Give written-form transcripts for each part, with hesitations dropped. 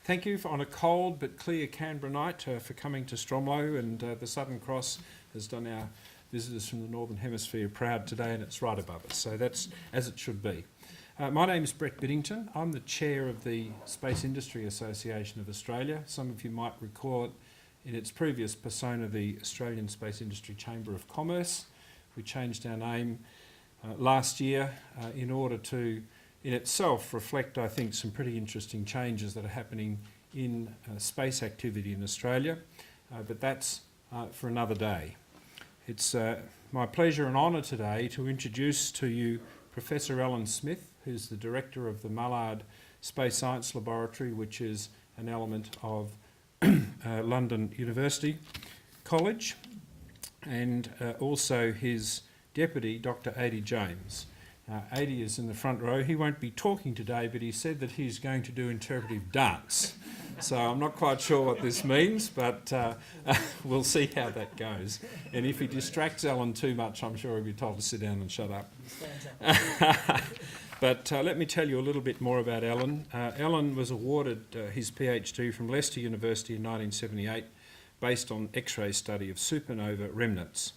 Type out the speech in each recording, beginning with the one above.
Thank you on a cold but clear Canberra night for coming to Stromlo, and the Southern Cross has done our visitors from the Northern Hemisphere proud today, and it's right above us, so that's as it should be. My name is Brett Biddington. I'm the chair of the Space Industry Association of Australia. Some of you might recall it in its previous persona, the Australian Space Industry Chamber of Commerce. We changed our name last year in order to, in itself, reflect, I think, some pretty interesting changes that are happening in space activity in Australia, but that's for another day. It's my pleasure and honour today to introduce to you Professor Alan Smith, who's the director of the Mullard Space Science Laboratory, which is an element of London University College, and also his deputy, Dr. Ady James. Ady is in the front row. He won't be talking today, but he said that he's going to do interpretive dance. So I'm not quite sure what this means, but we'll see how that goes. And if he distracts Alan too much, I'm sure he'll be told to sit down and shut up. But let me tell you a little bit more about Alan. Alan was awarded his PhD from Leicester University in 1978 based on X-ray study of supernova remnants.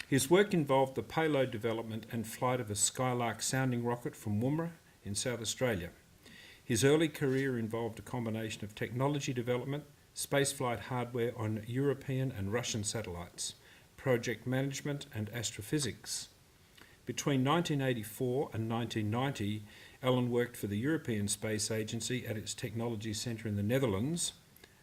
His work involved the payload development and flight of a Skylark sounding rocket from Woomera in South Australia. His early career involved a combination of technology development, spaceflight hardware on European and Russian satellites, project management and astrophysics. Between 1984 and 1990, Alan worked for the European Space Agency at its technology centre in the Netherlands,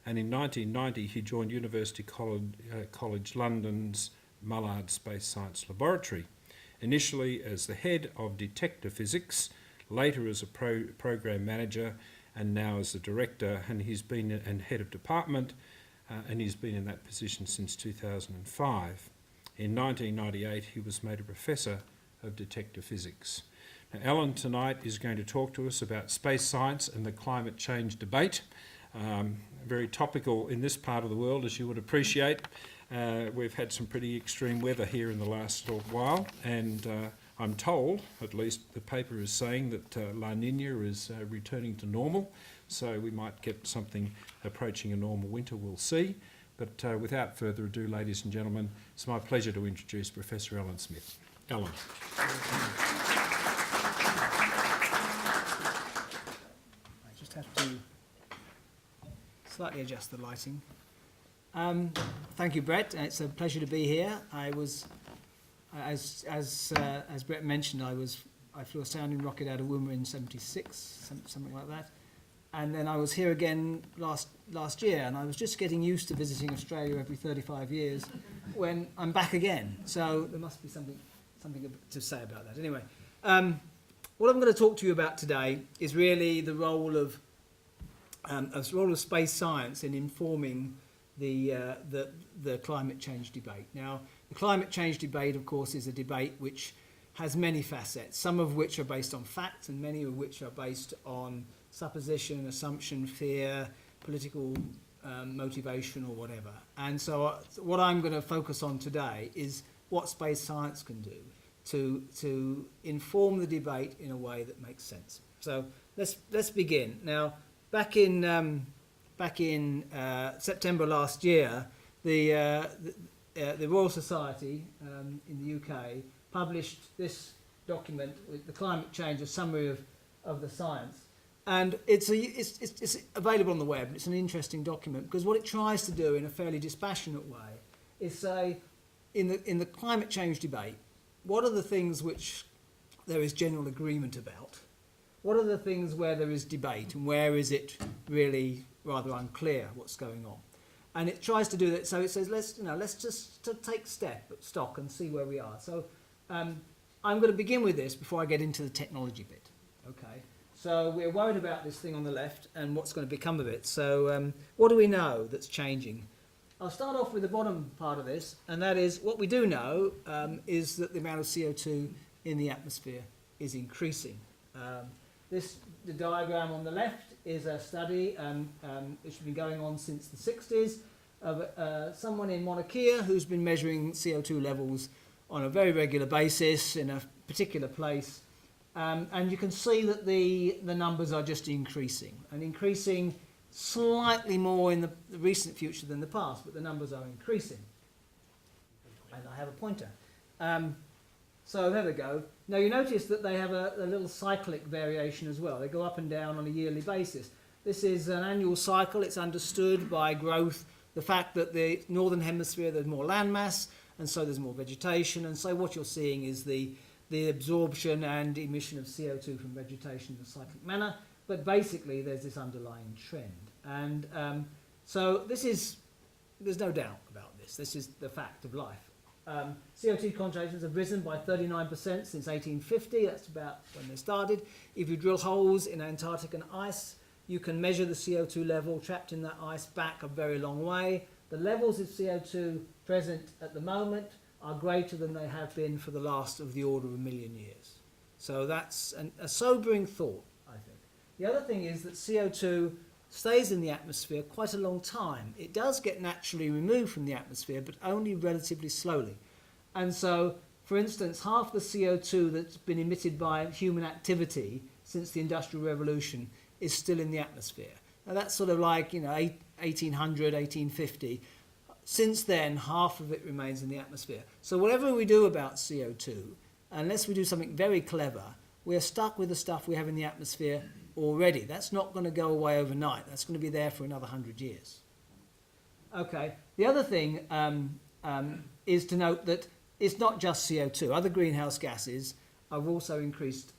and in 1990 he joined University College London's Mullard Space Science Laboratory, initially as the Head of Detector Physics, later as a program manager, and now as the director, and he's been and head of department, and he's been in that position since 2005. In 1998 he was made a Professor of Detector Physics. Now, Alan tonight is going to talk to us about space science and the climate change debate. Very topical in this part of the world, as you would appreciate. We've had some pretty extreme weather here in the last little while, and I'm told, at least the paper is saying, that La Nina is returning to normal, so we might get something approaching a normal winter, we'll see. But without further ado, ladies and gentlemen, it's my pleasure to introduce Professor Alan Smith. Alan. I just have to slightly adjust the lighting. Thank you, Brett. It's a pleasure to be here. I was, as Brett mentioned, I flew a sounding rocket out of Woomera in '76, something like that, and then I was here again last year, and I was just getting used to visiting Australia every 35 years, when I'm back again. So there must be something to say about that. Anyway, what I'm going to talk to you about today is really the role of space science in informing the climate change debate. Now, the climate change debate, of course, is a debate which has many facets, some of which are based on fact and many of which are based on supposition, assumption, fear, political motivation or whatever. And so what I'm going to focus on today is what space science can do to inform the debate in a way that makes sense. So let's begin. Now, back in September last year, the Royal Society in the UK published this document with the climate change, a summary of the science, and it's available on the web. It's an interesting document because what it tries to do in a fairly dispassionate way is say, in the climate change debate, what are the things which there is general agreement about? What are the things where there is debate, and where is it really rather unclear what's going on? And it tries to do that. So it says, let's just take stock and see where we are. So I'm going to begin with this before I get into the technology bit. Okay. So we're worried about this thing on the left and what's going to become of it. So what do we know that's changing? I'll start off with the bottom part of this, and that is what we do know is that the amount of CO2 in the atmosphere is increasing. The diagram on the left is a study which has been going on since the 60s of someone in Mauna Kea who's been measuring CO2 levels on a very regular basis in a particular place. And you can see that the numbers are just increasing, and increasing slightly more in the recent future than the past, but the numbers are increasing. And I have a pointer. So there we go. Now you notice that they have a little cyclic variation as well. They go up and down on a yearly basis. This is an annual cycle. It's understood by growth, the fact that the northern hemisphere there's more landmass, and so there's more vegetation, and so what you're seeing is the absorption and emission of CO2 from vegetation in a cyclic manner. But basically there's this underlying trend. And so there's no doubt about this. This is the fact of life. CO2 concentrations have risen by 39% since 1850. That's about when they started. If you drill holes in Antarctic ice, you can measure the CO2 level trapped in that ice back a very long way. The levels of CO2 present at the moment are greater than they have been for the last of the order of 1 million years. So that's a sobering thought, I think. The other thing is that CO2 stays in the atmosphere quite a long time. It does get naturally removed from the atmosphere, but only relatively slowly. And so, for instance, half the CO2 that's been emitted by human activity since the Industrial Revolution is still in the atmosphere. Now that's sort of like, 1800, 1850. Since then, half of it remains in the atmosphere. So whatever we do about CO2, unless we do something very clever, we're stuck with the stuff we have in the atmosphere already. That's not going to go away overnight. That's going to be there for another 100 years. Okay. The other thing is to note that it's not just CO2. Other greenhouse gases have also increased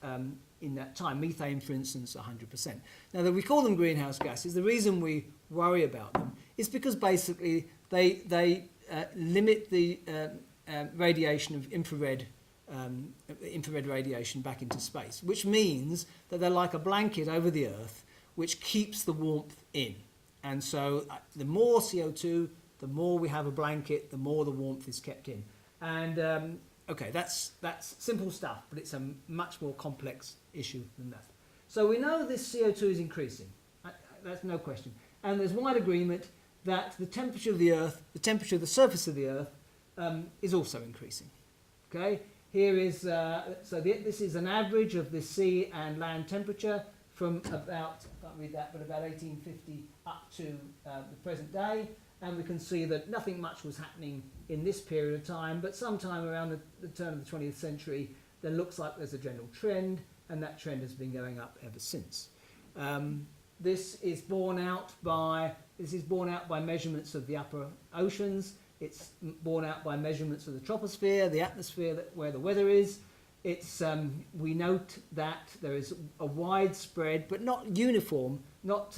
in that time. Methane, for instance, 100%. Now, that we call them greenhouse gases, the reason we worry about them is because basically they limit the radiation of infrared radiation back into space, which means that they're like a blanket over the Earth which keeps the warmth in. And so the more CO2, the more we have a blanket, the more the warmth is kept in. And okay, that's simple stuff, but it's a much more complex issue than that. So we know this CO2 is increasing. That's no question. And there's wide agreement that the temperature of the Earth, the temperature of the surface of the Earth, is also increasing. Okay? Here is, this is an average of the sea and land temperature from about, I can't read that, but about 1850 up to the present day. And we can see that nothing much was happening in this period of time, but sometime around the turn of the 20th century, there looks like there's a general trend, and that trend has been going up ever since. This is borne out by measurements of the upper oceans. It's borne out by measurements of the troposphere, the atmosphere where the weather is. We note that there is a widespread, but not uniform, not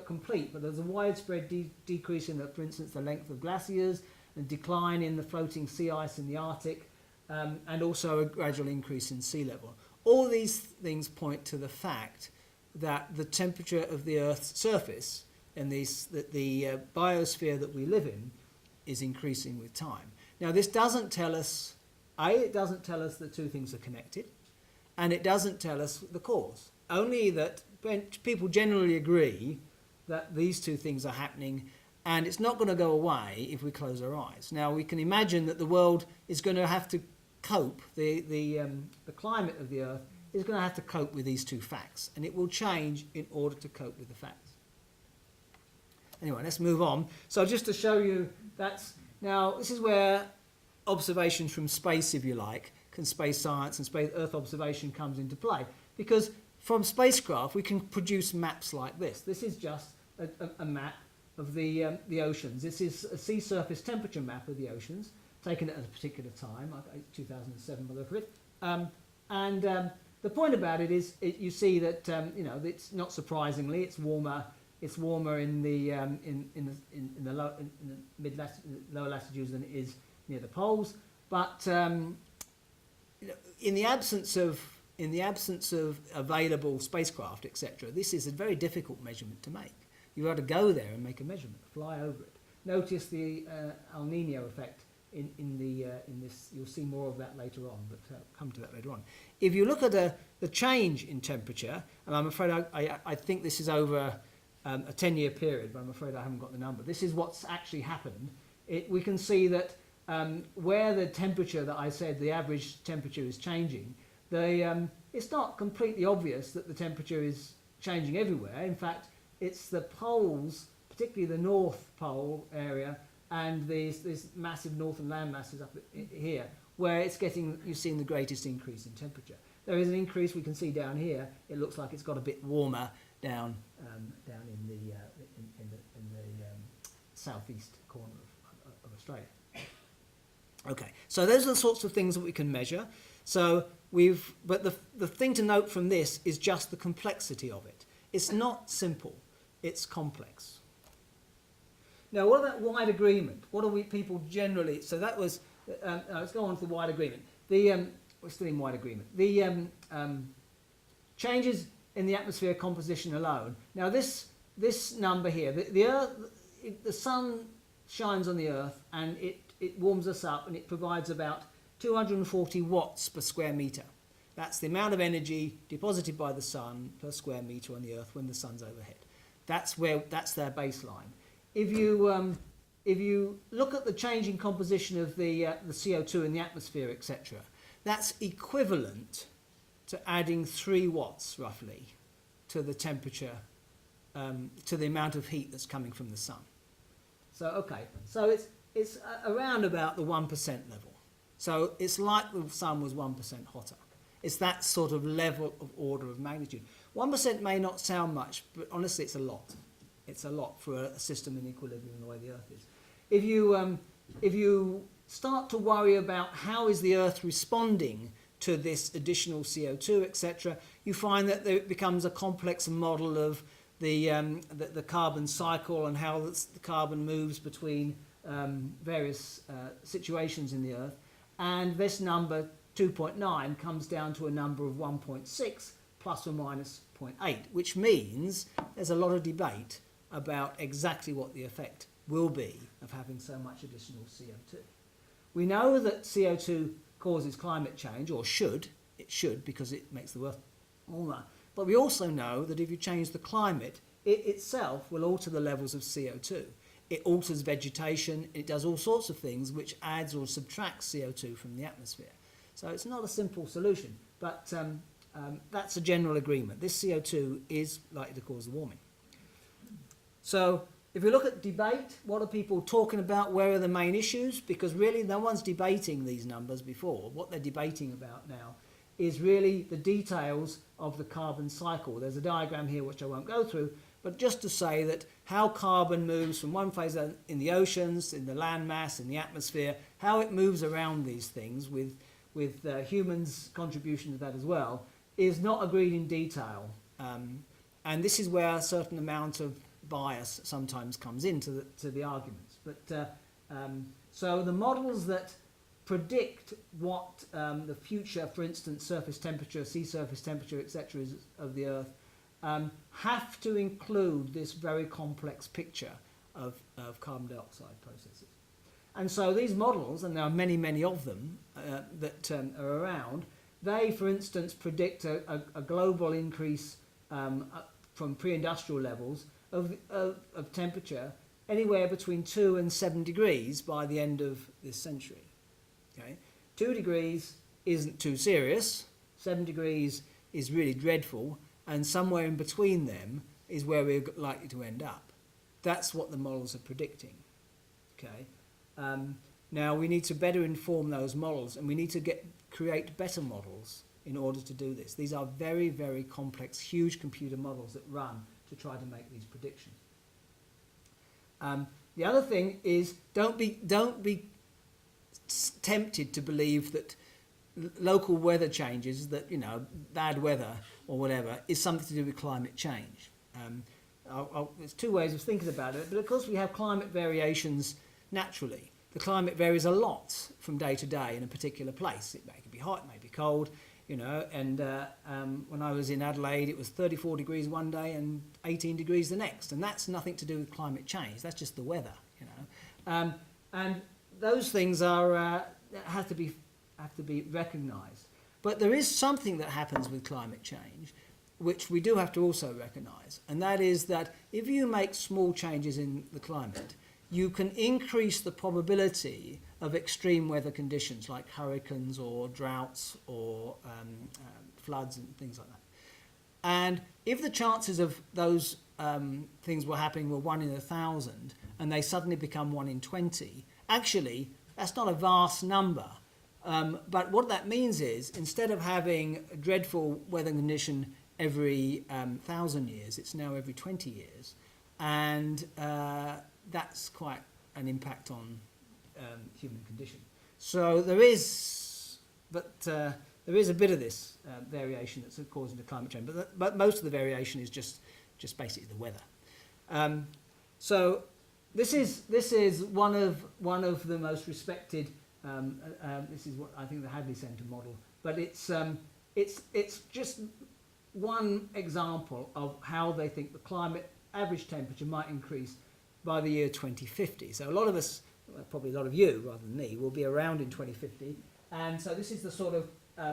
complete, but there's a widespread decrease in, for instance, the length of glaciers, and decline in the floating sea ice in the Arctic, and also a gradual increase in sea level. All these things point to the fact that the temperature of the Earth's surface and the biosphere that we live in is increasing with time. Now, this doesn't tell us, it doesn't tell us the two things are connected, and it doesn't tell us the cause. Only that people generally agree that these two things are happening, and it's not going to go away if we close our eyes. Now, we can imagine that the world is going to have to cope, the climate of the Earth is going to have to cope with these two facts, and it will change in order to cope with the facts. Anyway, let's move on. So just to show you, this is where observations from space, if you like, space science and space Earth observation comes into play. Because from spacecraft, we can produce maps like this. This is just a map of the oceans. This is a sea surface temperature map of the oceans, taken at a particular time, like 2007 by the look of it. The point about it is, you see that it's not surprisingly, it's warmer. It's warmer in the lower latitudes than it is near the poles. But in the absence of available spacecraft, etc., this is a very difficult measurement to make. You've got to go there and make a measurement, fly over it. Notice the El Nino effect in this. You'll see more of that later on, but come to that later on. If you look at the change in temperature, and I'm afraid I think this is over a 10-year period, but I'm afraid I haven't got the number. This is what's actually happened. We can see that where the temperature that I said, the average temperature is changing, it's not completely obvious that the temperature is changing everywhere. In fact, it's the poles, particularly the North Pole area, and these massive northern land masses up here, where it's getting, you've seen the greatest increase in temperature. There is an increase we can see down here. It looks like it's got a bit warmer down in the southeast corner of Australia. Okay, so those are the sorts of things that we can measure. So but the thing to note from this is just the complexity of it. It's not simple, it's complex. Now, what about wide agreement? What are people generally, so that was, let's go on to the wide agreement. We're still in wide agreement. The changes in the atmosphere composition alone. Now, this number here, the Earth, the sun shines on the Earth and it warms us up, and it provides about 240 watts per square metre. That's the amount of energy deposited by the sun per square metre on the Earth when the sun's overhead. That's their baseline. If you look at the changing composition of the CO2 in the atmosphere, etc., that's equivalent to adding 3 watts roughly to the temperature, to the amount of heat that's coming from the sun. So so it's around about the 1% level. So it's like the sun was 1% hotter. It's that sort of level of order of magnitude. 1% may not sound much, but honestly it's a lot. It's a lot for a system in equilibrium the way the Earth is. If you start to worry about how is the Earth responding to this additional CO2, etc., you find that it becomes a complex model of the carbon cycle and how the carbon moves between various situations in the Earth. And this number, 2.9, comes down to a number of 1.6 plus or minus 0.8, which means there's a lot of debate about exactly what the effect will be of having so much additional CO2. We know that CO2 causes climate change, or it should, because it makes the Earth warmer. But we also know that if you change the climate, it itself will alter the levels of CO2. It alters vegetation, it does all sorts of things which adds or subtracts CO2 from the atmosphere. So it's not a simple solution, but that's a general agreement. This CO2 is likely to cause the warming. So if you look at debate, what are people talking about? Where are the main issues? Because really no one's debating these numbers before. What they're debating about now is really the details of the carbon cycle. There's a diagram here which I won't go through, but just to say that how carbon moves from one phase in the oceans, in the land mass, in the atmosphere, how it moves around these things with humans' contribution to that as well, is not agreed in detail. And this is where a certain amount of bias sometimes comes into the arguments. But so the models that predict what the future, for instance, surface temperature, sea surface temperature, etc., is of the Earth, have to include this very complex picture of carbon dioxide processes. And so these models, and there are many, many of them that are around, they, for instance, predict a global increase from pre-industrial levels of temperature anywhere between 2 and 7 degrees by the end of this century. Okay? 2 degrees isn't too serious, 7 degrees is really dreadful, and somewhere in between them is where we're likely to end up. That's what the models are predicting. Okay? Now we need to better inform those models, and we need to create better models in order to do this. These are very, very complex, huge computer models that run to try to make these predictions. The other thing is don't be tempted to believe that local weather changes, that bad weather or whatever, is something to do with climate change. There's two ways of thinking about it, but of course we have climate variations naturally. The climate varies a lot from day to day in a particular place. It may be hot, it may be cold, and when I was in Adelaide it was 34 degrees one day and 18 degrees the next, and that's nothing to do with climate change, that's just the weather, and those things have to be recognised. But there is something that happens with climate change which we do have to also recognise, and that is that if you make small changes in the climate, you can increase the probability of extreme weather conditions like hurricanes or droughts or floods and things like that. And if the chances of those things were happening were 1 in 1,000 and they suddenly become 1 in 20, actually, that's not a vast number. But what that means is, instead of having a dreadful weather condition every 1,000 years, it's now every 20 years. And that's quite an impact on human condition. So there is a bit of this variation that's causing the climate change. But most of the variation is just basically the weather. So this is one of the most respected. This is what I think the Hadley Centre model, but it's just one example of how they think the climate average temperature might increase by the year 2050. So a lot of us, probably a lot of you rather than me, will be around in 2050, and so this is the sort of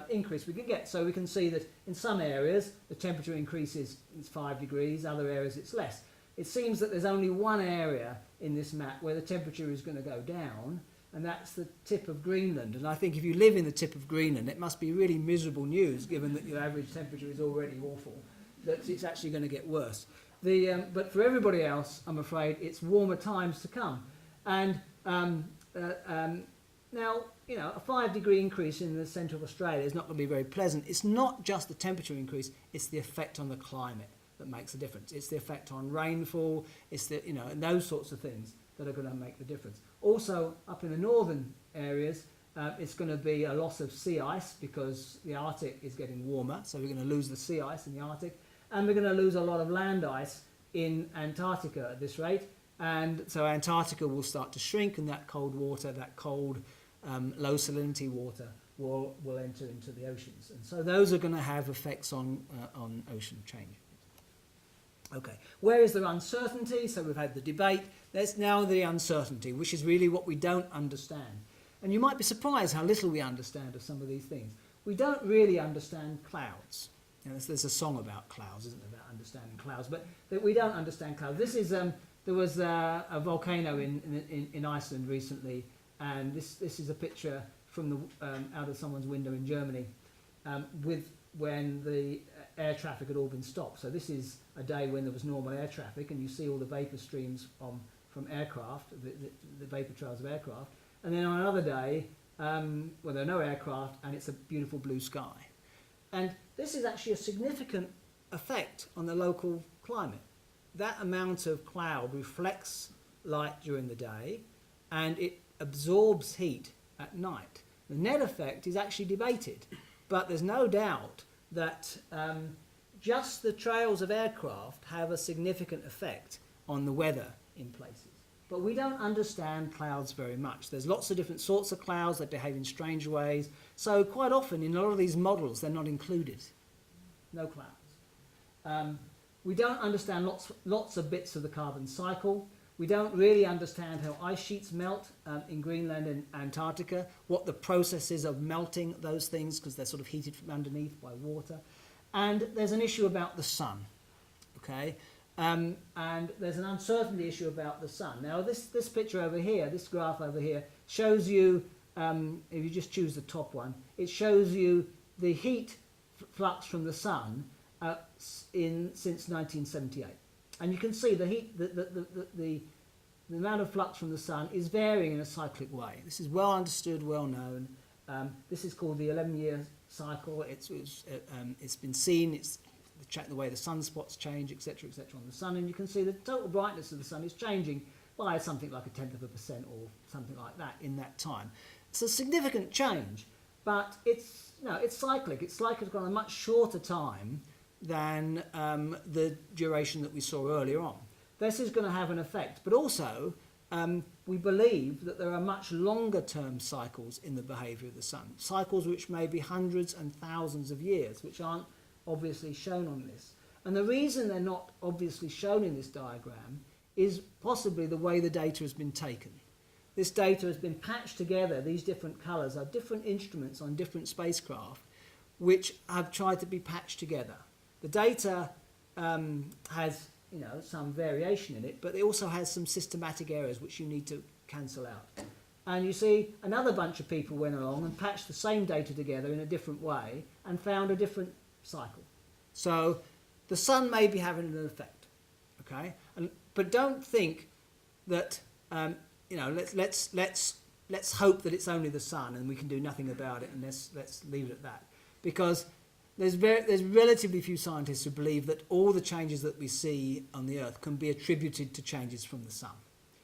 increase we can get. So we can see that in some areas the temperature increases 5 degrees, other areas it's less. It seems that there's only one area in this map where the temperature is going to go down, and that's the tip of Greenland. And I think if you live in the tip of Greenland, it must be really miserable news, given that your average temperature is already awful, that it's actually going to get worse. But for everybody else, I'm afraid, it's warmer times to come. And now, you know, a 5-degree increase in the centre of Australia is not going to be very pleasant. It's not just the temperature increase, it's the effect on the climate that makes a difference. It's the effect on rainfall, it's the, you know, and those sorts of things that are going to make the difference. Also, up in the northern areas, it's going to be a loss of sea ice because the Arctic is getting warmer, so we're going to lose the sea ice in the Arctic, and we're going to lose a lot of land ice in Antarctica at this rate, and so Antarctica will start to shrink, and that cold water, that cold low salinity water will enter into the oceans, and so those are going to have effects on ocean change. Okay, where is the uncertainty? So we've had the debate. There's now the uncertainty, which is really what we don't understand. And you might be surprised how little we understand of some of these things. We don't really understand clouds. You know, there's a song about clouds, isn't there, about understanding clouds, but we don't understand clouds. This is there was a volcano in Iceland recently, and this is a picture from the out of someone's window in Germany, when the air traffic had all been stopped. So this is a day when there was normal air traffic, and you see all the vapour streams from aircraft, the vapour trails of aircraft. And then on another day, where there are no aircraft, and it's a beautiful blue sky. And this is actually a significant effect on the local climate. That amount of cloud reflects light during the day, and it absorbs heat at night. The net effect is actually debated, but there's no doubt that just the trails of aircraft have a significant effect on the weather in places. But we don't understand clouds very much. There's lots of different sorts of clouds that behave in strange ways. So quite often in a lot of these models, they're not included. No clouds. We don't understand lots of bits of the carbon cycle. We don't really understand how ice sheets melt in Greenland and Antarctica, what the process is of melting those things, because they're sort of heated from underneath by water. And there's an issue about the sun, okay? And there's an uncertainty issue about the sun. Now, this picture over here, this graph over here, shows you, if you just choose the top one, it shows you the heat flux from the sun since 1978. And you can see the heat, the amount of flux from the sun is varying in a cyclic way. This is well understood, well known. This is called the 11-year cycle. It's been seen. It's the way the sunspots change, etc., on the sun, and you can see the total brightness of the sun is changing by something like 0.1% or something like that in that time. It's a significant change, but it's cyclic. It's like it's got a much shorter time than the duration that we saw earlier on. This is going to have an effect, but also we believe that there are much longer term cycles in the behaviour of the sun, cycles which may be hundreds and thousands of years, which aren't obviously shown on this. And the reason they're not obviously shown in this diagram is possibly the way the data has been taken. This data has been patched together. These different colours are different instruments on different spacecraft which have tried to be patched together. The data has some variation in it, but it also has some systematic errors which you need to cancel out. And you see another bunch of people went along and patched the same data together in a different way and found a different cycle. So the sun may be having an effect. Okay, but don't think that let's hope that it's only the sun and we can do nothing about it, and let's leave it at that, because there's relatively few scientists who believe that all the changes that we see on the Earth can be attributed to changes from the sun.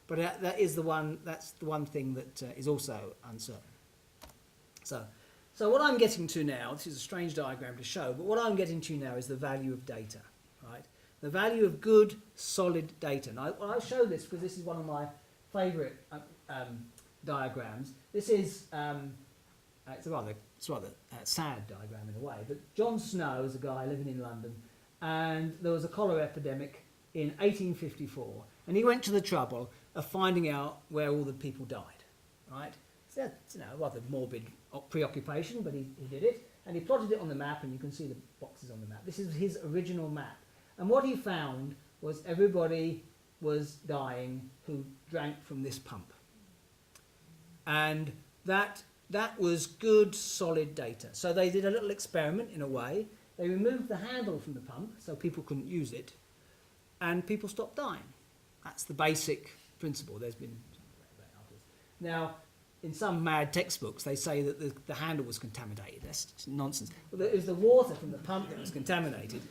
But that's the one thing that is also uncertain. So what I'm getting to now, this is a strange diagram to show, but what I'm getting to now is the value of data, right? The value of good, solid data. And I'll show this because this is one of my favourite diagrams. This is it's a rather sad diagram in a way, but John Snow is a guy living in London, and there was a cholera epidemic in 1854, and he went to the trouble of finding out where all the people died, right? So that's a rather morbid preoccupation, but he did it, and he plotted it on the map, and you can see the boxes on the map. This is his original map, and what he found was everybody was dying who drank from this pump, and that was good, solid data. So they did a little experiment in a way. They removed the handle from the pump so people couldn't use it, and people stopped dying. That's the basic principle. There's been now, in some mad textbooks, they say that the handle was contaminated. That's nonsense. Well, it was the water from the pump that was contaminated.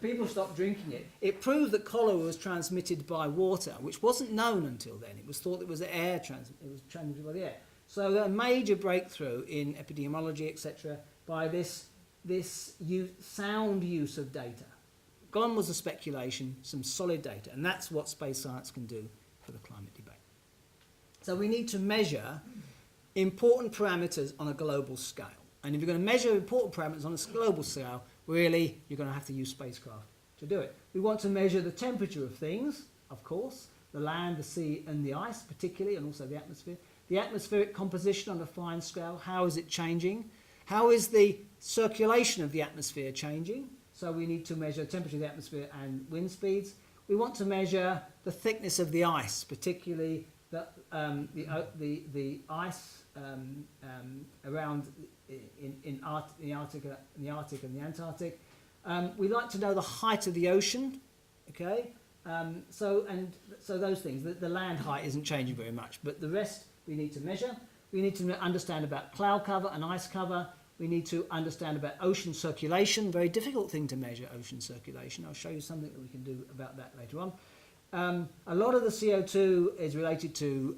People stopped drinking it. It proved that cholera was transmitted by water, which wasn't known until then. It was thought it was air it was transmitted by the air. So a major breakthrough in epidemiology, etc., by this sound use of data. Gone was the speculation, some solid data, and that's what space science can do for the climate debate. So we need to measure important parameters on a global scale. And if you're going to measure important parameters on a global scale, really, you're going to have to use spacecraft to do it. We want to measure the temperature of things, of course, the land, the sea, and the ice particularly, and also the atmosphere. The atmospheric composition on a fine scale, how is it changing? How is the circulation of the atmosphere changing? So we need to measure temperature of the atmosphere and wind speeds. We want to measure the thickness of the ice, particularly the ice around in the Arctic and the Antarctic. We like to know the height of the ocean, okay? So those things. The land height isn't changing very much, but the rest we need to measure. We need to understand about cloud cover and ice cover. We need to understand about ocean circulation. Very difficult thing to measure, ocean circulation. I'll show you something that we can do about that later on. A lot of the CO2 is related to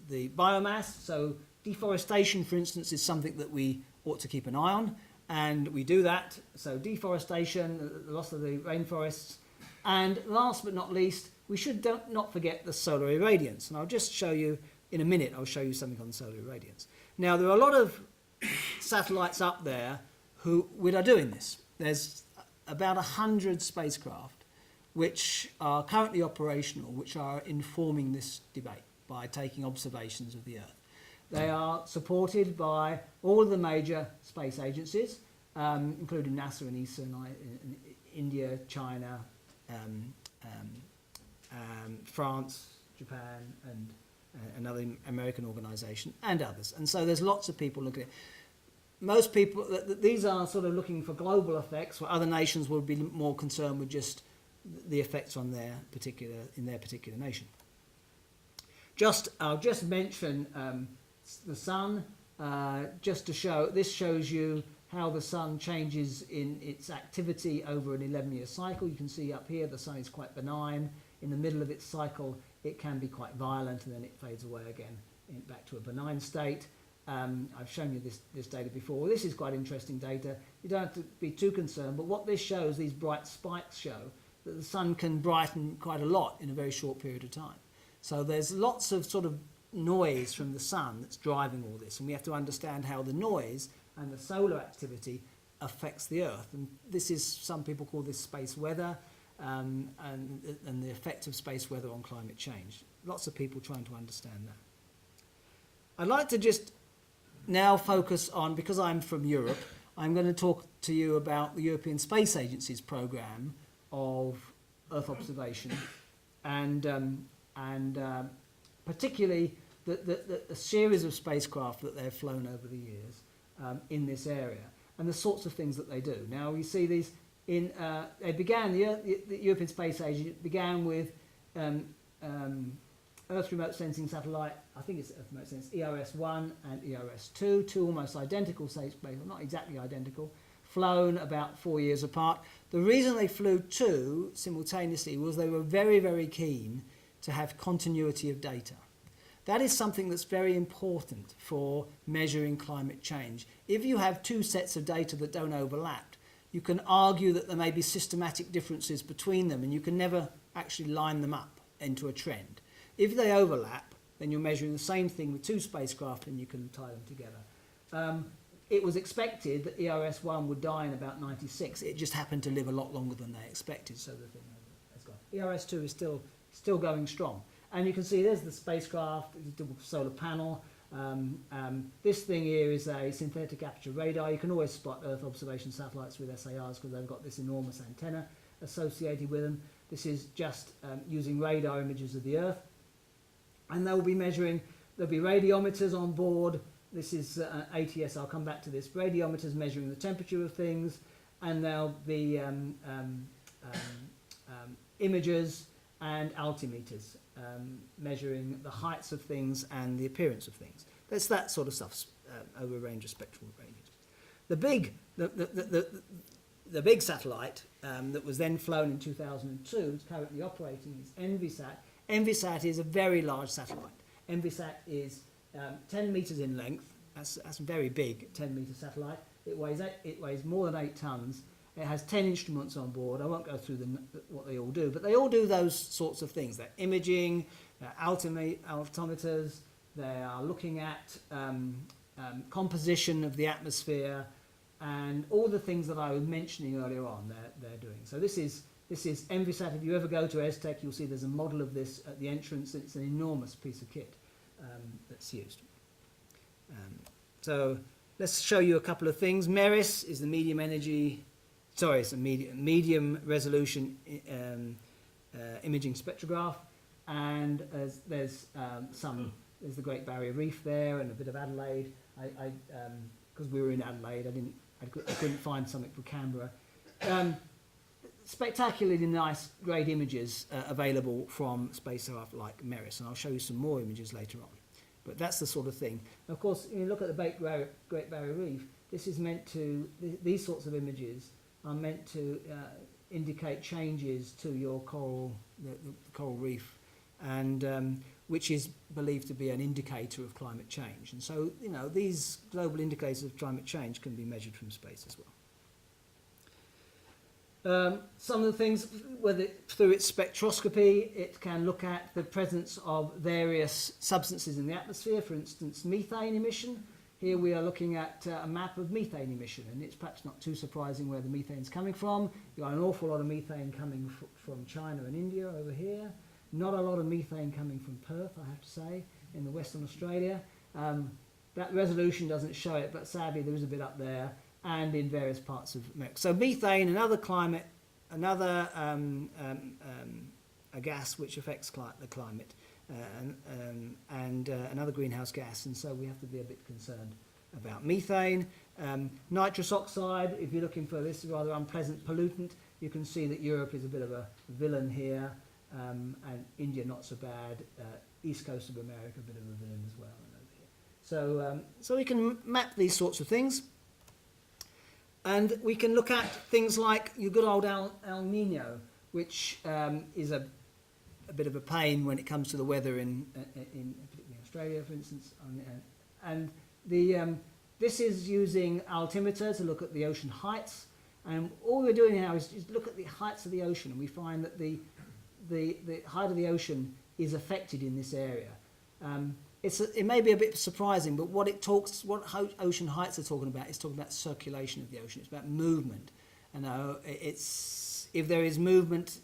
the biomass. So deforestation, for instance, is something that we ought to keep an eye on. And we do that. So deforestation, the loss of the rainforests. And last but not least, we should not forget the solar irradiance. And I'll just show you, in a minute, I'll show you something on solar irradiance. Now, there are a lot of satellites up there which are doing this. There's about 100 spacecraft which are currently operational, which are informing this debate by taking observations of the Earth. They are supported by all of the major space agencies, including NASA and ESA, and India, China, France, Japan, and another American organisation, and others. And so there's lots of people looking at it. Most people, these are sort of looking for global effects, where other nations will be more concerned with just the effects on their particular nation. I'll just mention the sun, just to show. This shows you how the sun changes in its activity over an 11-year cycle. You can see up here the sun is quite benign. In the middle of its cycle, it can be quite violent, and then it fades away again back to a benign state. I've shown you this data before. This is quite interesting data. You don't have to be too concerned, but what this shows, these bright spikes show that the sun can brighten quite a lot in a very short period of time. So there's lots of sort of noise from the sun that's driving all this, and we have to understand how the noise and the solar activity affects the Earth. And this is, some people call this space weather, and the effect of space weather on climate change. Lots of people trying to understand that. I'd like to just now focus on, because I'm from Europe, I'm going to talk to you about the European Space Agency's programme of Earth observation, and particularly the series of spacecraft that they've flown over the years in this area, and the sorts of things that they do. Now you see these they began, the European Space Agency began with Earth Remote Sensing Satellite, I think it's Earth Remote Sensing, ERS-1 and ERS-2, two almost identical satellites, not exactly identical, flown about 4 years apart. The reason they flew two simultaneously was they were very, very keen to have continuity of data. That is something that's very important for measuring climate change. If you have two sets of data that don't overlap, you can argue that there may be systematic differences between them and you can never actually line them up into a trend. If they overlap, then you're measuring the same thing with two spacecraft and you can tie them together. It was expected that ERS-1 would die in about 96. It just happened to live a lot longer than they expected, so the thing has gone. ERS-2 is still going strong. And you can see there's the spacecraft, the double solar panel. This thing here is a synthetic aperture radar. You can always spot Earth observation satellites with SARs because they've got this enormous antenna associated with them. This is just using radar images of the Earth. And they'll be measuring, there'll be radiometers on board. This is ATS, I'll come back to this. Radiometers measuring the temperature of things, and there'll be imagers and altimeters measuring the heights of things and the appearance of things. That's that sort of stuff over a range of spectral ranges. The big satellite that was then flown in 2002, is currently operating, is MVSat. MVSat is a very large satellite. MVSat is 10 meters in length. That's a very big 10-meter satellite. It weighs more than 8 tons. It has 10 instruments on board. I won't go through what they all do, but they all do those sorts of things. They're imaging, altimeters. They are looking at composition of the atmosphere, and all the things that I was mentioning earlier on. They're doing. So this is MVSat. If you ever go to ESTEC, you'll see there's a model of this at the entrance. It's an enormous piece of kit that's used. So let's show you a couple of things. MERIS is the medium resolution imaging spectrograph, and there's the Great Barrier Reef there and a bit of Adelaide. Because we were in Adelaide, I couldn't find something for Canberra. Spectacularly nice, great images available from spacecraft like MERIS, and I'll show you some more images later on. But that's the sort of thing. Of course, you look at the Great Barrier Reef. This is meant to; these sorts of images are meant to indicate changes to your coral, the coral reef, and which is believed to be an indicator of climate change. And so, these global indicators of climate change can be measured from space as well. Some of the things, through its spectroscopy, it can look at the presence of various substances in the atmosphere, for instance, methane emission. Here we are looking at a map of methane emission, and it's perhaps not too surprising where the methane is coming from. You've got an awful lot of methane coming from China and India over here. Not a lot of methane coming from Perth, I have to say, in the Western Australia. That resolution doesn't show it, but sadly there is a bit up there, and in various parts of America. So methane, another a gas which affects the climate, and another greenhouse gas, and so we have to be a bit concerned about methane. Nitrous oxide, if you're looking for this rather unpleasant pollutant, you can see that Europe is a bit of a villain here, and India not so bad, east coast of America a bit of a villain as well. So we can map these sorts of things. And we can look at things like your good old El Nino, which is a bit of a pain when it comes to the weather in particularly Australia, for instance. And this is using altimeter to look at the ocean heights. And all we're doing now is look at the heights of the ocean, and we find that the height of the ocean is affected in this area. It may be a bit surprising, but what ocean heights are talking about is talking about circulation of the ocean. It's about movement, and if there is movement,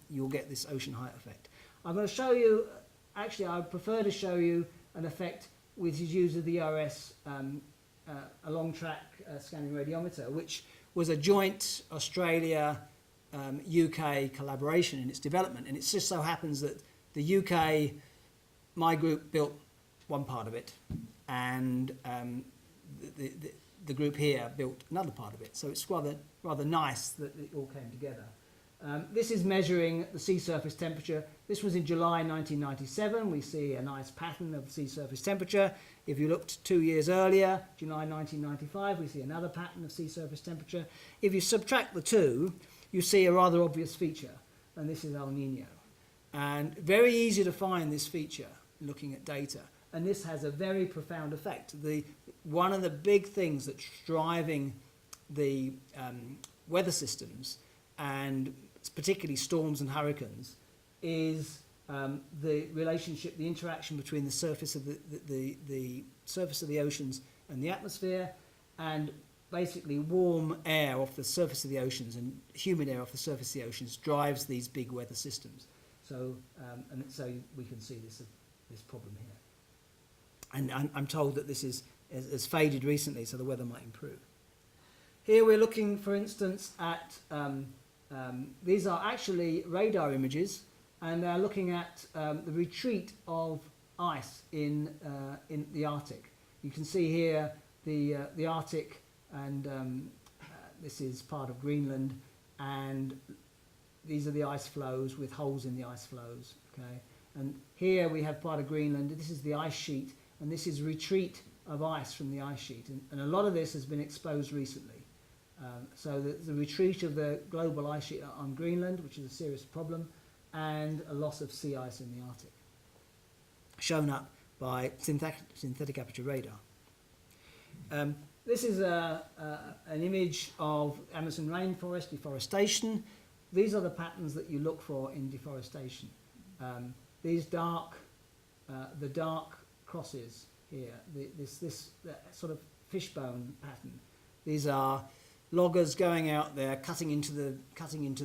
you'll get this ocean height effect. I'm going to show you. Actually, I would prefer to show you an effect which is used with the ERS, a long-track scanning radiometer, which was a joint Australia UK collaboration in its development, and it just so happens that the UK, my group built one part of it, and the group here built another part of it. So it's rather nice that it all came together. This is measuring the sea surface temperature. This was in July 1997. We see a nice pattern of sea surface temperature. If you looked 2 years earlier, July 1995, we see another pattern of sea surface temperature. If you subtract the two, you see a rather obvious feature, and this is El Nino. And very easy to find this feature looking at data. And this has a very profound effect. One of the big things that's driving the weather systems, and particularly storms and hurricanes, is the relationship, the interaction between the surface of the surface of the oceans and the atmosphere, and basically warm air off the surface of the oceans and humid air off the surface of the oceans drives these big weather systems. So and so we can see this problem here. And I'm told that this has faded recently, so the weather might improve. Here we're looking, for instance, at these are actually radar images, and they're looking at the retreat of ice in the Arctic. You can see here the Arctic, and this is part of Greenland, and these are the ice flows with holes in the ice flows. Okay, and here we have part of Greenland. This is the ice sheet, and this is retreat of ice from the ice sheet, and a lot of this has been exposed recently. So the retreat of the global ice sheet on Greenland, which is a serious problem, and a loss of sea ice in the Arctic, shown up by synthetic aperture radar. This is an image of Amazon rainforest deforestation. These are the patterns that you look for in deforestation. These the dark crosses here, this sort of fishbone pattern. These are loggers going out there, cutting into the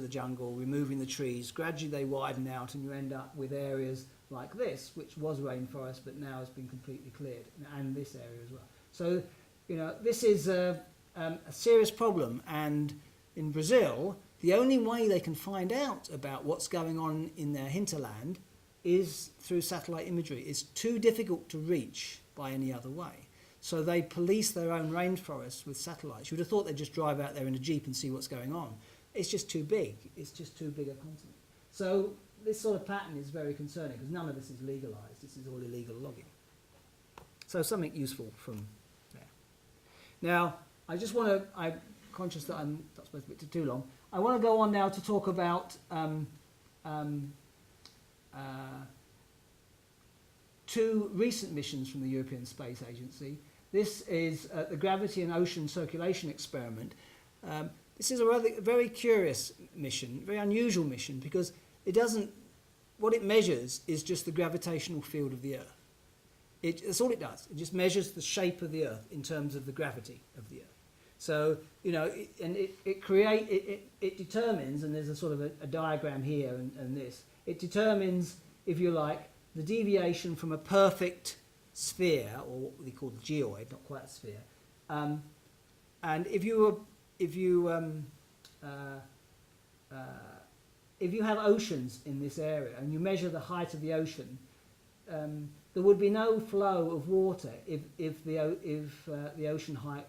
jungle, removing the trees. Gradually they widen out, and you end up with areas like this, which was rainforest but now has been completely cleared, and this area as well. So, this is a serious problem, and in Brazil, the only way they can find out about what's going on in their hinterland is through satellite imagery. It's too difficult to reach by any other way. So they police their own rainforests with satellites. You would have thought they'd just drive out there in a jeep and see what's going on. It's just too big. It's just too big a continent. So this sort of pattern is very concerning, because none of this is legalised. This is all illegal logging. So something useful from there. Now, I'm conscious that I'm not supposed to be too long. I want to go on now to talk about two recent missions from the European Space Agency. This is the Gravity and Ocean Circulation Experiment. This is a very curious mission, very unusual mission, because what it measures is just the gravitational field of the Earth. That's all it does. It just measures the shape of the Earth in terms of the gravity of the Earth. So, it determines, and there's a sort of a diagram here and this, it determines, if you like, the deviation from a perfect sphere, or what they call the geoid, not quite a sphere. And if you have oceans in this area and you measure the height of the ocean, there would be no flow of water if the ocean height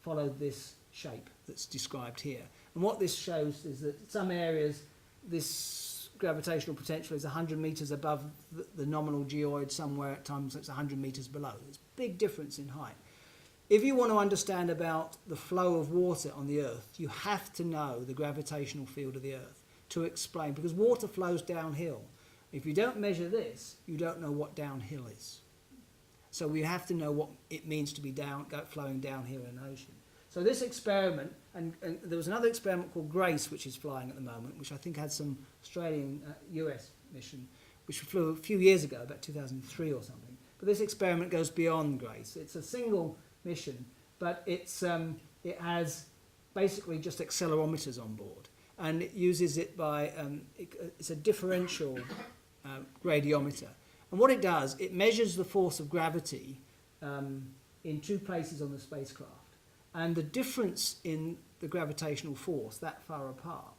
followed this shape that's described here. And what this shows is that some areas, this gravitational potential is 100 metres above the nominal geoid, somewhere at times it's 100 metres below. There's a big difference in height. If you want to understand about the flow of water on the Earth, you have to know the gravitational field of the Earth to explain, because water flows downhill. If you don't measure this, you don't know what downhill is. So we have to know what it means to be flowing downhill in an ocean. So this experiment, and there was another experiment called GRACE, which is flying at the moment, which I think had some Australian US mission, which flew a few years ago, about 2003 or something. But this experiment goes beyond GRACE. It's a single mission, but it has basically just accelerometers on board, and it uses it by it's a differential radiometer. And what it does, it measures the force of gravity in two places on the spacecraft. And the difference in the gravitational force that far apart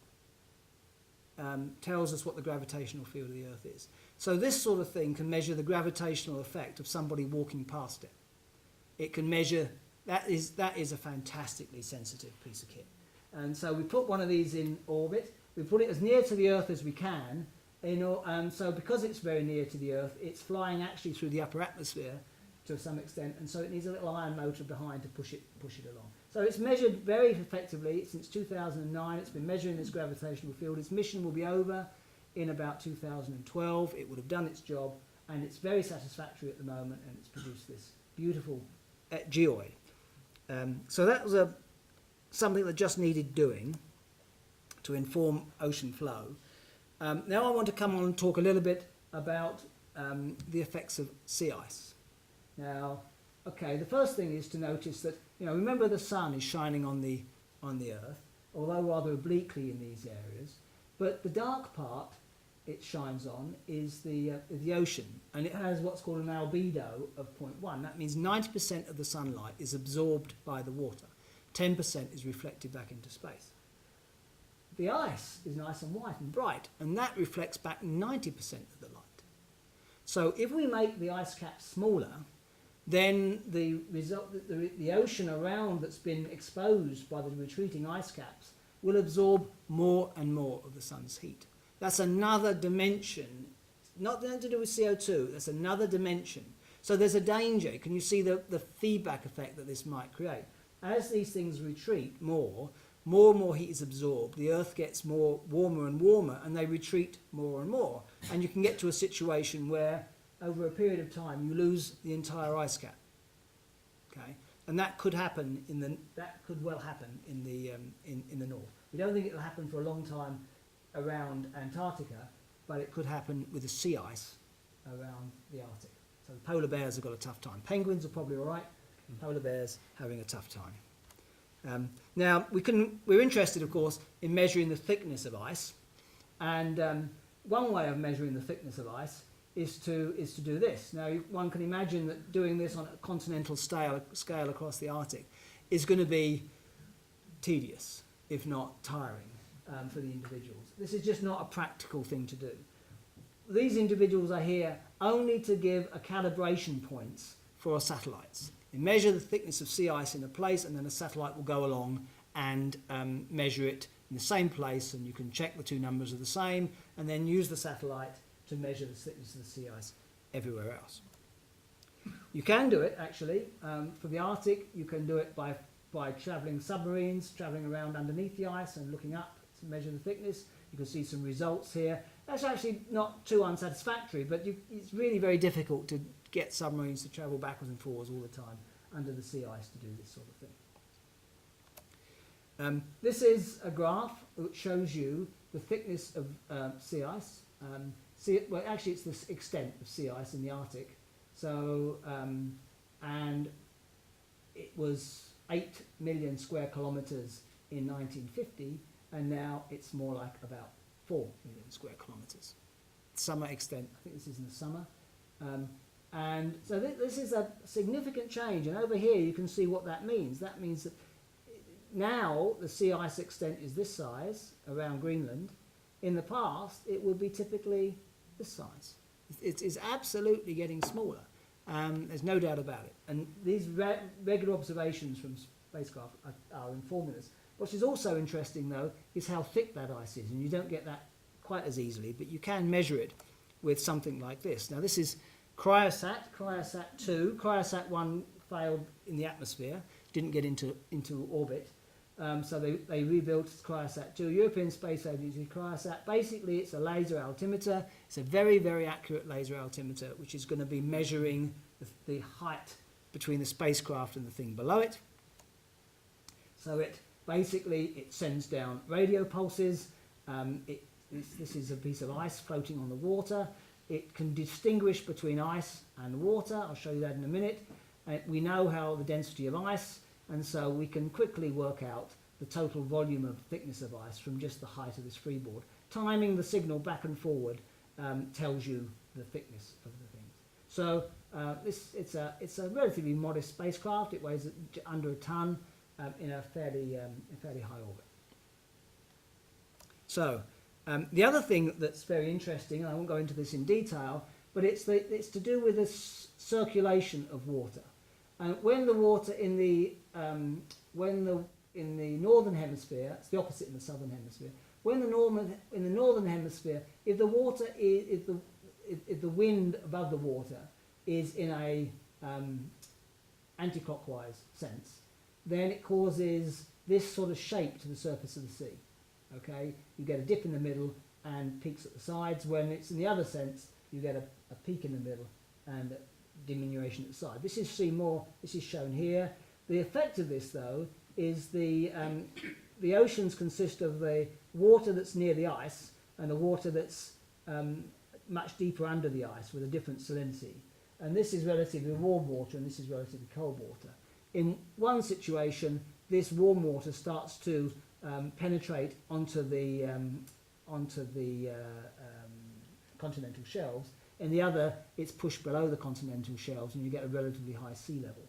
tells us what the gravitational field of the Earth is. So this sort of thing can measure the gravitational effect of somebody walking past it. It can measure That is a fantastically sensitive piece of kit. And so we put one of these in orbit. We put it as near to the Earth as we can. And so because it's very near to the Earth, it's flying actually through the upper atmosphere to some extent, and so it needs a little iron motor behind to push it along. So it's measured very effectively since 2009. It's been measuring this gravitational field. Its mission will be over in about 2012. It would have done its job, and it's very satisfactory at the moment, and it's produced this beautiful geoid. So that was something that just needed doing to inform ocean flow. Now I want to come on and talk a little bit about the effects of sea ice. Now, okay, the first thing is to notice that, remember the sun is shining on the Earth, although rather obliquely in these areas, but the dark part it shines on is the ocean, and it has what's called an albedo of 0.1. That means 90% of the sunlight is absorbed by the water, 10% is reflected back into space. The ice is nice and white and bright, and that reflects back 90% of the light. So if we make the ice cap smaller, then the ocean around that's been exposed by the retreating ice caps will absorb more and more of the sun's heat. That's another dimension, not to do with CO2, that's another dimension. So there's a danger. Can you see the feedback effect that this might create? As these things retreat more and more heat is absorbed, the Earth gets warmer and warmer, and they retreat more and more. And you can get to a situation where, over a period of time, you lose the entire ice cap. Okay, and that could happen could well happen in the north. We don't think it will happen for a long time around Antarctica, but it could happen with the sea ice around the Arctic. So the polar bears have got a tough time. Penguins are probably all right. Polar bears having a tough time. Now we're interested, of course, in measuring the thickness of ice, and one way of measuring the thickness of ice is to do this. Now one can imagine that doing this on a continental scale across the Arctic is going to be tedious, if not tiring, for the individuals. This is just not a practical thing to do. These individuals are here only to give a calibration points for our satellites. They measure the thickness of sea ice in a place, and then a satellite will go along and measure it in the same place, and you can check the two numbers are the same, and then use the satellite to measure the thickness of the sea ice everywhere else. You can do it, actually. For the Arctic, you can do it by travelling submarines, travelling around underneath the ice and looking up to measure the thickness. You can see some results here. That's actually not too unsatisfactory, but it's really very difficult to get submarines to travel backwards and forwards all the time under the sea ice to do this sort of thing. This is a graph which shows you the thickness of sea ice. Well, actually, it's the extent of sea ice in the Arctic. So, and it was 8 million square kilometres in 1950, and now it's more like about 4 million square kilometres. Summer extent, I think this is in the summer. And so this is a significant change, and over here you can see what that means. That means that now the sea ice extent is this size around Greenland. In the past, it would be typically this size. It is absolutely getting smaller. There's no doubt about it. And these regular observations from spacecraft are informing us. What is also interesting, though, is how thick that ice is. And you don't get that quite as easily, but you can measure it with something like this. Now, this is Cryosat, Cryosat 2. Cryosat 1 failed in the atmosphere, didn't get into orbit. So they rebuilt Cryosat 2. European Space Agency Cryosat. Basically, it's a laser altimeter. It's a very, very accurate laser altimeter, which is going to be measuring the height between the spacecraft and the thing below it. So it sends down radio pulses. This is a piece of ice floating on the water. It can distinguish between ice and water. I'll show you that in a minute. We know how the density of ice, and so we can quickly work out the total volume of thickness of ice from just the height of this freeboard. Timing the signal back and forward tells you the thickness of the things. So it's a relatively modest spacecraft. It weighs under a ton in a fairly high orbit. So the other thing that's very interesting, and I won't go into this in detail, but it's to do with the circulation of water. And when the water in the in the northern hemisphere, it's the opposite in the southern hemisphere. When in the northern hemisphere, if the water is, if the wind above the water is in a anti-clockwise sense, then it causes this sort of shape to the surface of the sea. Okay, you get a dip in the middle and peaks at the sides. When it's in the other sense, you get a peak in the middle and a diminution at the side. This is This is shown here. The effect of this, though, is the oceans consist of the water that's near the ice and the water that's much deeper under the ice with a different salinity. And this is relatively warm water and this is relatively cold water. In one situation, this warm water starts to penetrate onto the continental shelves. In the other, it's pushed below the continental shelves and you get a relatively high sea level.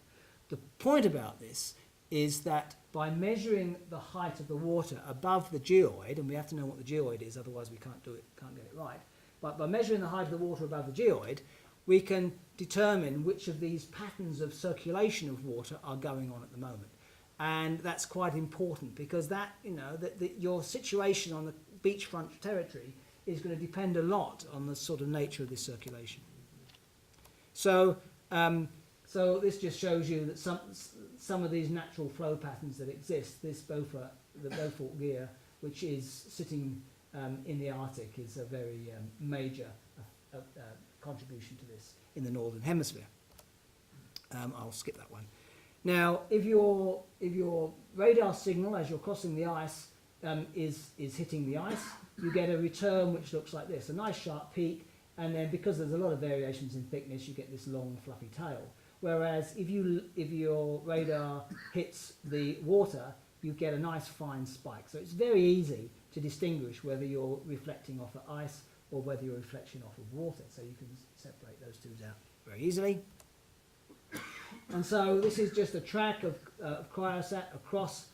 The point about this is that by measuring the height of the water above the geoid, and we have to know what the geoid is, otherwise we can't get it right, but by measuring the height of the water above the geoid, we can determine which of these patterns of circulation of water are going on at the moment. And that's quite important because that, your situation on the beachfront territory is going to depend a lot on the sort of nature of this circulation. So this just shows you that some of these natural flow patterns that exist, the Beaufort gear, which is sitting in the Arctic, is a very major contribution to this in the northern hemisphere. I'll skip that one. Now, if your radar signal as you're crossing the ice is hitting the ice, you get a return which looks like this, a nice sharp peak, and then because there's a lot of variations in thickness, you get this long fluffy tail. Whereas if your radar hits the water, you get a nice fine spike. So it's very easy to distinguish whether you're reflecting off of ice or whether you're reflecting off of water. So you can separate those two out very easily. And so this is just a track of Cryosat across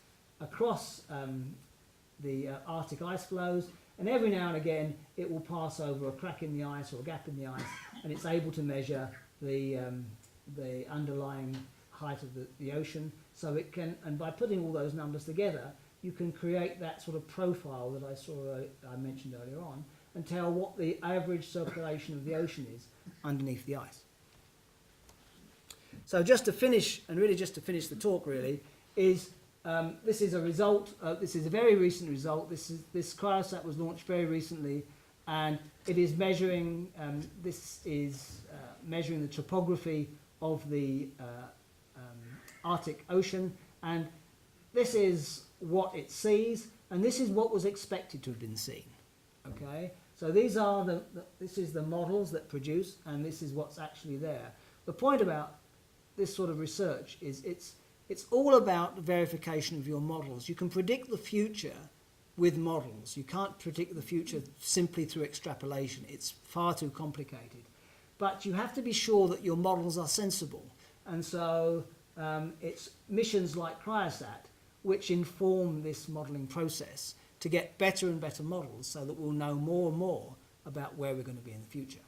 the Arctic ice flows, and every now and again it will pass over a crack in the ice or a gap in the ice, and it's able to measure the underlying height of the ocean. So it can, and by putting all those numbers together, you can create that sort of profile that I mentioned earlier on, and tell what the average circulation of the ocean is underneath the ice. So just to finish, and really just to finish the talk really, is this is a result, this is a very recent result. This Cryosat was launched very recently, and it is measuring, measuring the topography of the Arctic Ocean, and this is what it sees, and this is what was expected to have been seen. Okay, so these are this is the models that produce, and this is what's actually there. The point about this sort of research is it's all about the verification of your models. You can predict the future with models. You can't predict the future simply through extrapolation. It's far too complicated. But you have to be sure that your models are sensible. And so it's missions like Cryosat which inform this modelling process to get better and better models so that we'll know more and more about where we're going to be in the future.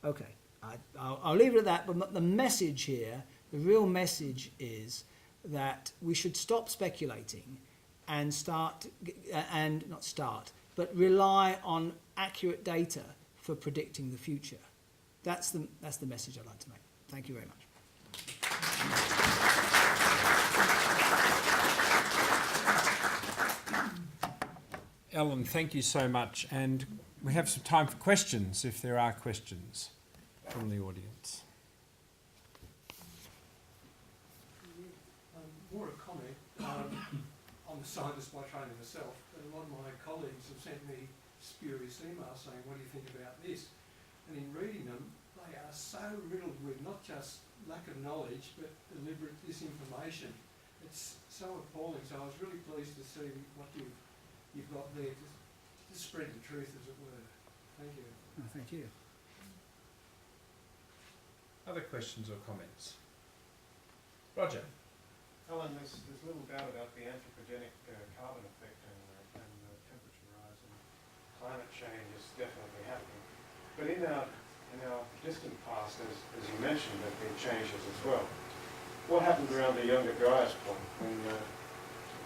Okay. I'll leave it at that, but the message here, the real message is that we should stop speculating and but rely on accurate data for predicting the future. That's the message I'd like to make. Thank you very much. Alan, thank you so much, and we have some time for questions if there are questions from the audience. More a comment. I'm a scientist by training myself, but a lot of my colleagues have sent me spurious emails saying, what do you think about this? And in reading them, they are so riddled with not just lack of knowledge, but deliberate disinformation. It's so appalling. So I was really pleased to see what you've got there to spread the truth, as it were. Thank you. Oh, thank you. Other questions or comments? Roger. Alan, there's little doubt about the anthropogenic carbon effect and the temperature rise, and climate change is definitely happening. But in our in our distant past, as you mentioned, there have been changes as well. What happened around the Younger Dryas point when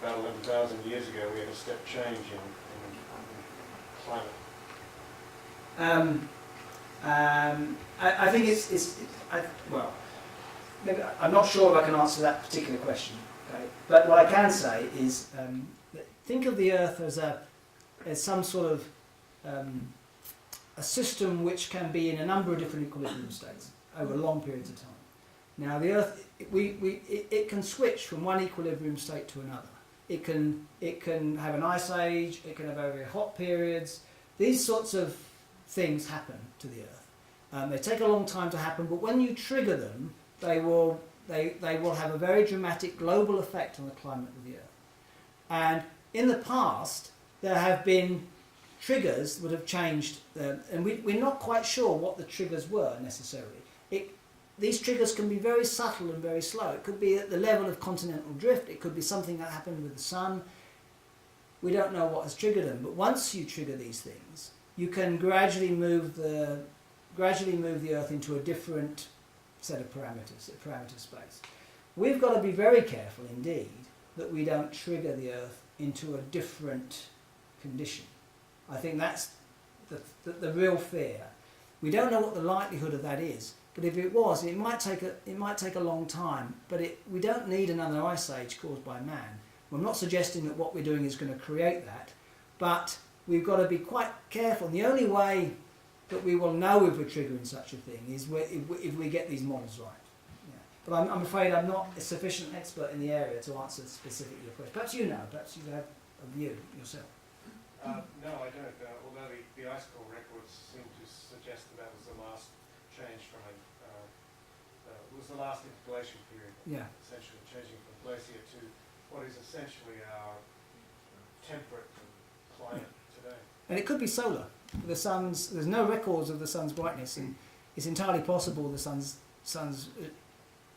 about 11,000 years ago we had a step change in climate? I think well, maybe I'm not sure if I can answer that particular question. Okay? But what I can say is that think of the Earth as some sort of a system which can be in a number of different equilibrium states over long periods of time. Now the Earth, it can switch from one equilibrium state to another. It can have an ice age. It can have very hot periods. These sorts of things happen to the Earth. They take a long time to happen, but when you trigger them, they will have a very dramatic global effect on the climate of the Earth. And in the past, there have been triggers that have changed, and we're not quite sure what the triggers were necessarily. These triggers can be very subtle and very slow. It could be at the level of continental drift. It could be something that happened with the sun. We don't know what has triggered them, but once you trigger these things, you can gradually move the Earth into a different set of parameters, a parameter space. We've got to be very careful indeed that we don't trigger the Earth into a different condition. I think that's the real fear. We don't know what the likelihood of that is, but if it was, it might take a long time. But we don't need another ice age caused by man. I'm not suggesting that what we're doing is going to create that, but we've got to be quite careful. And the only way that we will know if we're triggering such a thing is if we get these models right. Yeah. But I'm afraid I'm not a sufficient expert in the area to answer specifically your question. Perhaps you know. Perhaps you have a view yourself. No, I don't. Although the ice core records seem to suggest that was the last change from it was the last interglacial period. Yeah. Essentially changing from glacier to what is essentially our temperate climate today. And it could be solar. There's no records of the sun's brightness, and it's entirely possible the sun's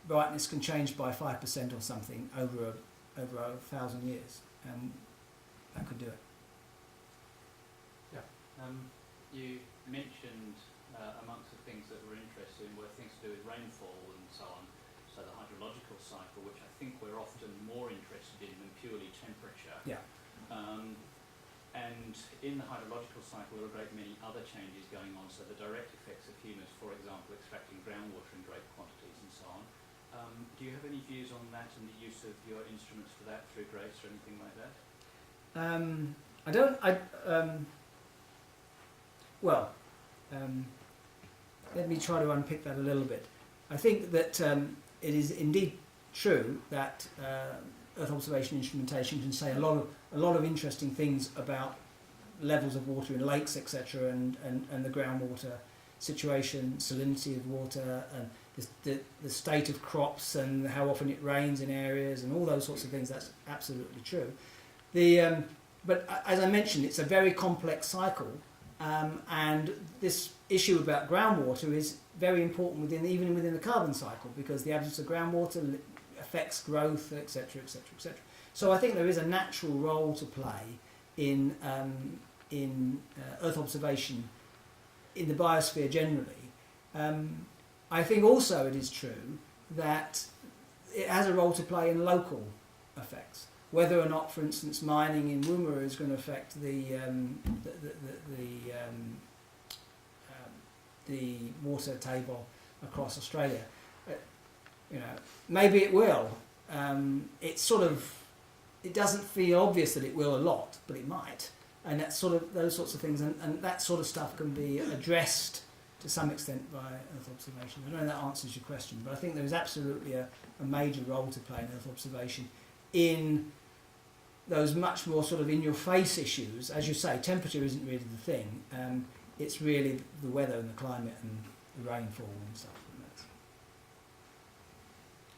brightness can change by 5% or something over 1,000 years, and that could do it. You mentioned amongst the things that were interesting were things to do with rainfall and so on, so the hydrological cycle, which I think we're often more interested in than purely temperature. Yeah. And in the hydrological cycle there are a great many other changes going on, so the direct effects of humus, for example, extracting groundwater in great quantities and so on. Do you have any views on that and the use of your instruments for that through GRACE or anything like that? Let me try to unpick that a little bit. I think that it is indeed true that Earth observation instrumentation can say a lot of interesting things about levels of water in lakes, etc., and the groundwater situation, salinity of water, and the state of crops, and how often it rains in areas, and all those sorts of things. That's absolutely true. But as I mentioned, it's a very complex cycle, and this issue about groundwater is very important even within the carbon cycle, because the absence of groundwater affects growth, etc., etc., etc. So I think there is a natural role to play in Earth observation in the biosphere generally. I think also it is true that it has a role to play in local effects. Whether or not, for instance, mining in Woomera is going to affect the water table across Australia, maybe it will. It doesn't feel obvious that it will a lot, but it might, and that's those sorts of things, and that sort of stuff can be addressed to some extent by Earth observation. I don't know if that answers your question, but I think there is absolutely a major role to play in Earth observation in those much more in-your-face issues. As you say, temperature isn't really the thing. It's really the weather and the climate and the rainfall and stuff.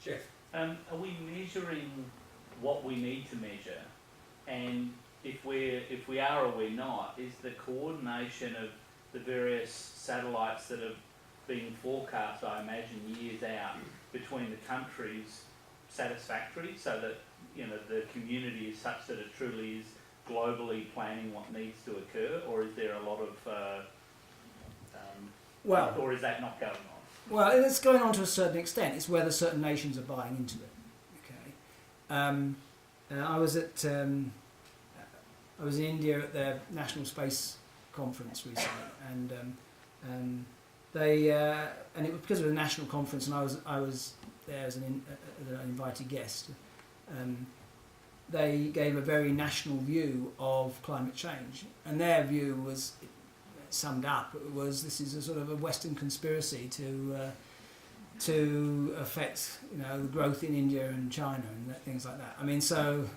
Jeff? Are we measuring what we need to measure? And if we are or we're not, is the coordination of the various satellites that have been forecast, I imagine, years out between the countries satisfactory, so that the community is such that it truly is globally planning what needs to occur, or is there a lot of Well, or is that not going on? well, it's going on to a certain extent. It's whether certain nations are buying into it. Okay, I was in India at their National Space Conference recently, and it was because of a national conference, and I was there as an invited guest. They gave a very national view of climate change, and their view was summed up. This is a sort of a Western conspiracy to affect the growth in India and China and things like that. I mean, so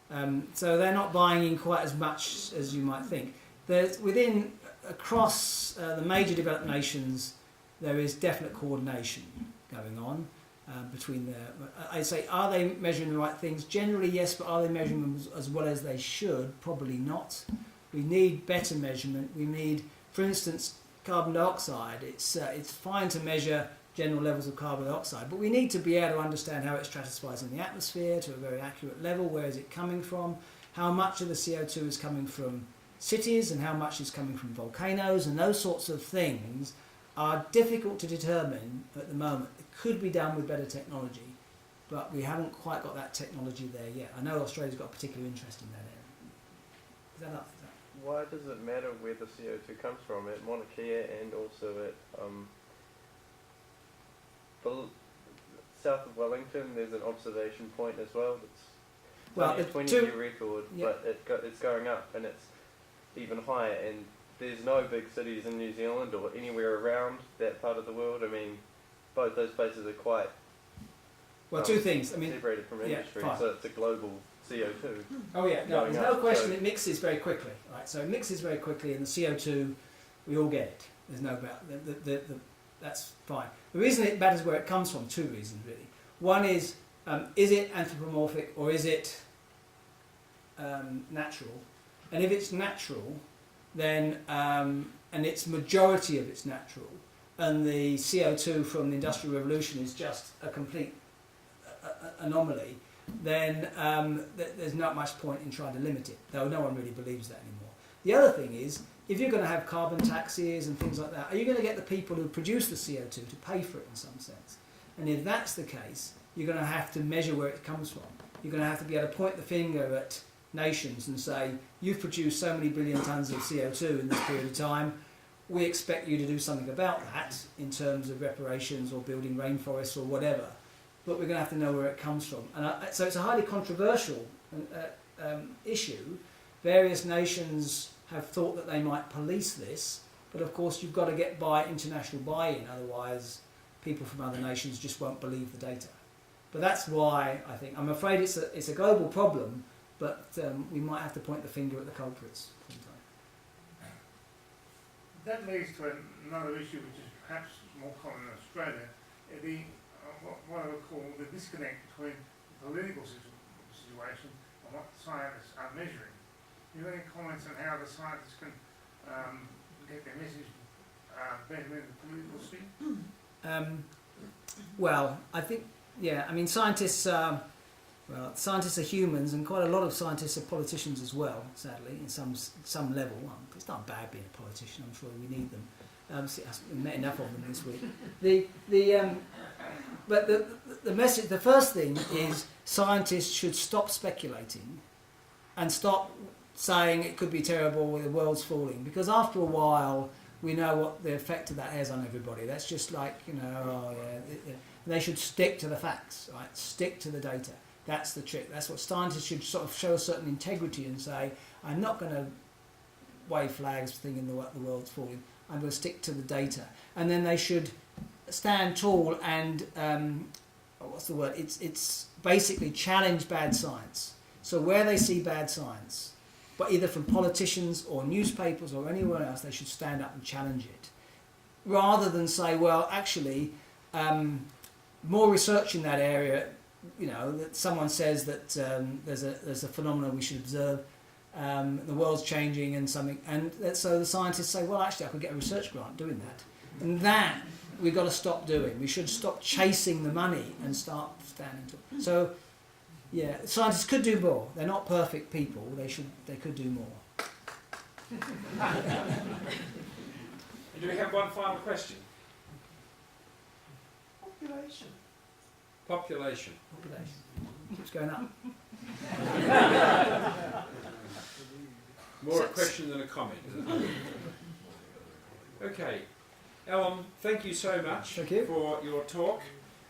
they're not buying in quite as much as you might think. There's across the major developed nations, there is definite coordination going on between I'd say, are they measuring the right things? Generally, yes, but are they measuring them as well as they should? Probably not. We need better measurement. We need, for instance, carbon dioxide. It's fine to measure general levels of carbon dioxide, but we need to be able to understand how it stratifies in the atmosphere to a very accurate level. Where is it coming from? How much of the CO2 is coming from cities and how much is coming from volcanoes, and those sorts of things are difficult to determine at the moment. It could be done with better technology, but we haven't quite got that technology there yet. I know Australia's got a particular interest in that area. Is that up? Why does it matter where the CO2 comes from at Mauna Kea and also at south of Wellington? There's an observation point as well. It's only a 20-year record, yeah. but it's going up and it's even higher. And there's no big cities in New Zealand or anywhere around that part of the world. I mean, both those places are quite two things. I mean, separated from industry, fine. so it's a global CO2. Oh yeah, no, going there's no up, question. so It mixes very quickly, right? So it mixes very quickly, and the CO2, we all get it. There's no doubt. That's fine. The reason it matters where it comes from, two reasons really. One is it anthropomorphic or is it natural? And if it's natural, then and its majority of it's natural, and the CO2 from the Industrial Revolution is just a complete anomaly, then there's not much point in trying to limit it, though no one really believes that anymore. The other thing is, if you're going to have carbon taxes and things like that, are you going to get the people who produce the CO2 to pay for it in some sense? And if that's the case, you're going to have to measure where it comes from. You're going to have to be able to point the finger at nations and say, you've produced so many billion tonnes of CO2 in this period of time, we expect you to do something about that in terms of reparations or building rainforests or whatever, but we're going to have to know where it comes from. And so it's a highly controversial issue. Various nations have thought that they might police this, but of course you've got to get international buy-in, otherwise people from other nations just won't believe the data. But that's why I think, I'm afraid it's a global problem, but we might have to point the finger at the culprits sometime. That leads to another issue which is perhaps more common in Australia, what I would call the disconnect between the political situation and what scientists are measuring. Do you have any comments on how the scientists can get their message better in the political sphere? Well, I think, I mean, scientists are humans, and quite a lot of scientists are politicians as well, sadly, in some level. It's not bad being a politician, I'm sure we need them. I've met enough of them this week. But the message, the first thing is scientists should stop speculating and stop saying it could be terrible, the world's falling, because after a while we know what the effect of that has on everybody. That's just like, they should stick to the facts, right? Stick to the data. That's the trick. That's what scientists should sort of show a certain integrity and say, I'm not going to wave flags thinking the world's falling. I'm going to stick to the data. And then they should stand tall and, it's basically challenge bad science. So where they see bad science, but either from politicians or newspapers or anywhere else, they should stand up and challenge it. Rather than say, well, actually, more research in that area, that someone says that there's a phenomenon we should observe, the world's changing and something, and so the scientists say, well, actually, I could get a research grant doing that. And that we've got to stop doing. We should stop chasing the money and start standing tall. So, scientists could do more. They're not perfect people. They could do more. Do we have one final question? Population. Population. Population keeps going up. More a question than a comment, isn't it? Okay. Alan, thank you so much Thank you. for your talk.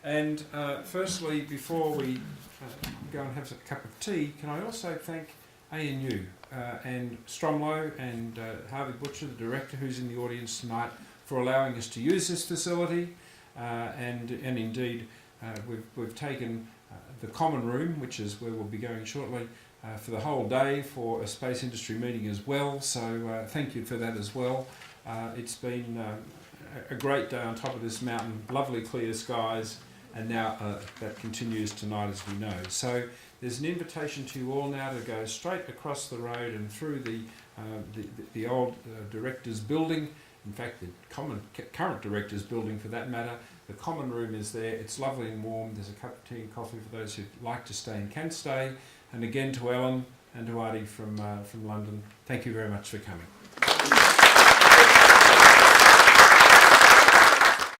And firstly, before we go and have a cup of tea, can I also thank ANU and Stromlo and Harvey Butcher, the director who's in the audience tonight, for allowing us to use this facility. And indeed, we've taken the common room, which is where we'll be going shortly, for the whole day for a space industry meeting as well. So thank you for that as well. It's been a great day on top of this mountain, lovely clear skies, and now that continues tonight, as we know. So there's an invitation to you all now to go straight across the road and through the old directors' building. In fact, the current directors' building, for that matter. The common room is there. It's lovely and warm. There's a cup of tea and coffee for those who'd like to stay and can stay. And again, to Ellen and to Ady from London, thank you very much for coming.